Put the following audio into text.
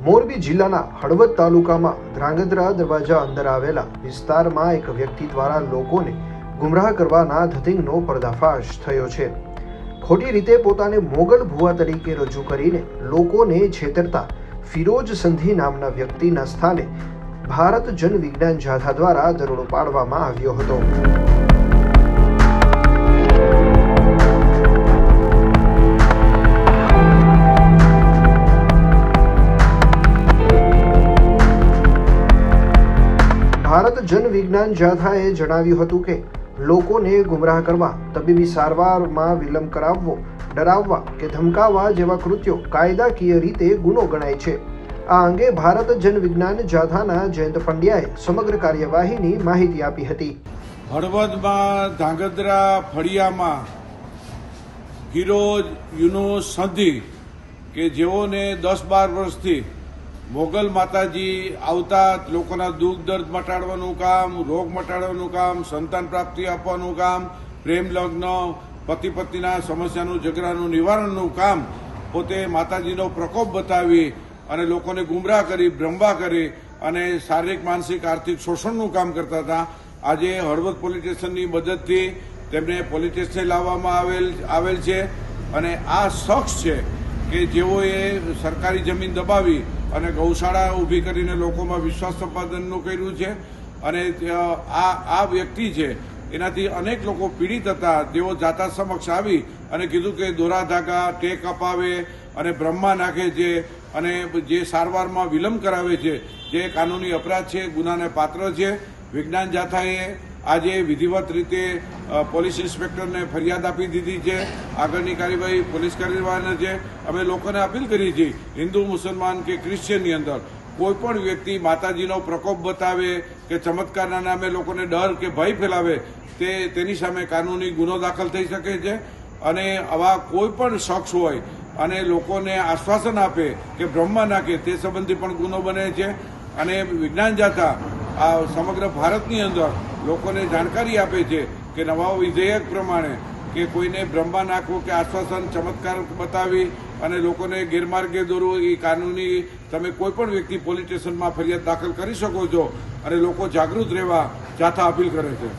મોરબી જિલ્લાના હળવદ તાલુકામાં ધ્રાંગધ્રા દરવાજા અંદર આવેલા વિસ્તારમાં એક વ્યક્તિ દ્વારા લોકોને ગુમરાહ કરવાના ધતિંગનો પર્દાફાશ થયો છે। ખોટી રીતે પોતાને મોગલ ભુવા તરીકે રજૂ કરીને લોકોને છેતરતા ફિરોજ સંધી નામના વ્યક્તિના સ્થાને ભારત જન વિજ્ઞાન જાથા દ્વારા દરોડો પાડવામાં આવ્યો હતો। ભારત જન વિજ્ઞાન જાથાએ જણાવ્યું હતું કે લોકોને ગુમરાહ કરવા, તબીબી સારવારમાં વિલંબ કરાવવો, ડરાવવા કે ધમકાવવા જેવા કૃત્યો કાયદાકીય રીતે ગુનો ગણાય છે। આ અંગે ભારત જન વિજ્ઞાન જાથાના જયંત પંડ્યાએ સમગ્ર કાર્યવાહીની માહિતી આપી હતી। હળવદમાં ધ્રાંગધ્રા ફળિયામાં ફિરોજ યુનુસ સંધી કે જેઓને 10-12 વર્ષથી મોગલ માતાજી આવતા લોકોના દુઃખ દર્દ મટાડવાનું કામ, રોગ મટાડવાનું કામ, સંતાન પ્રાપ્તિ આપવાનું કામ, પ્રેમ લગ્ન, પતિ પત્નીના સમસ્યાનું ઝઘડાનું નિવારણનું કામ પોતે માતાજીનો પ્રકોપ બતાવી અને લોકોને ગુમરાહ કરી, ભ્રમવા કરી અને શારીરિક, માનસિક, આર્થિક શોષણનું કામ કરતા હતા। આજે હળવદ પોલીસ સ્ટેશનની મદદથી તેમને પોલીસ સ્ટેશને લાવવામાં આવેલ છે અને આ શખ્સ છે કે જેઓએ સરકારી જમીન દબાવી અને ગૌશાળા ઊભી કરીને લોકોમાં વિશ્વાસ સંપાદનનું કર્યું છે અને આ વ્યક્તિ છે એનાથી અનેક લોકો પીડિત હતા। તેઓ જાતા સમક્ષ આવી અને કીધું કે દોરા ધાગા, ટેક અપાવે અને બ્રહ્મા નાખે છે અને જે સારવારમાં વિલંબ કરાવે છે, જે કાનૂની અપરાધ છે, ગુનાને પાત્ર છે। વિજ્ઞાન જાથાએ આજે વિધિવત રીતે પોલીસ ઇન્સ્પેક્ટરને ફરિયાદ આપી દીધી છે। આગળની કાર્યવાહી પોલીસ કાર્યવાહીની છે। અમે લોકોને અપીલ કરી છે, હિન્દુ, મુસલમાન કે ક્રિશ્ચિયનની અંદર કોઈ પણ વ્યક્તિ માતાજીનો પ્રકોપ બતાવે કે ચમત્કારના નામે લોકોને ડર કે ભય ફેલાવે તેની સામે કાનૂની ગુનો દાખલ થઈ શકે છે અને આવા કોઈ પણ શખ્સ હોય અને લોકોને આશ્વાસન આપે કે બ્રહ્મા નાખે તે સંબંધી પણ ગુનો બને છે અને વિજ્ઞાન જાથા આ સમગ્ર ભારતની અંદર લોકોને જાણકારી આપે છે કે નવા વિધેયક પ્રમાણે કે કોઈને બ્રહ્મા નાખવું કે આશ્વાસન, ચમત્કાર બતાવી અને લોકોને ગેરમાર્ગે દોરવું એ કાનૂની તમે કોઈ પણ વ્યક્તિ પોલીસ સ્ટેશનમાં ફરિયાદ દાખલ કરી શકો છો અને લોકો જાગૃત રહેવા જાથા અપીલ કરે છે।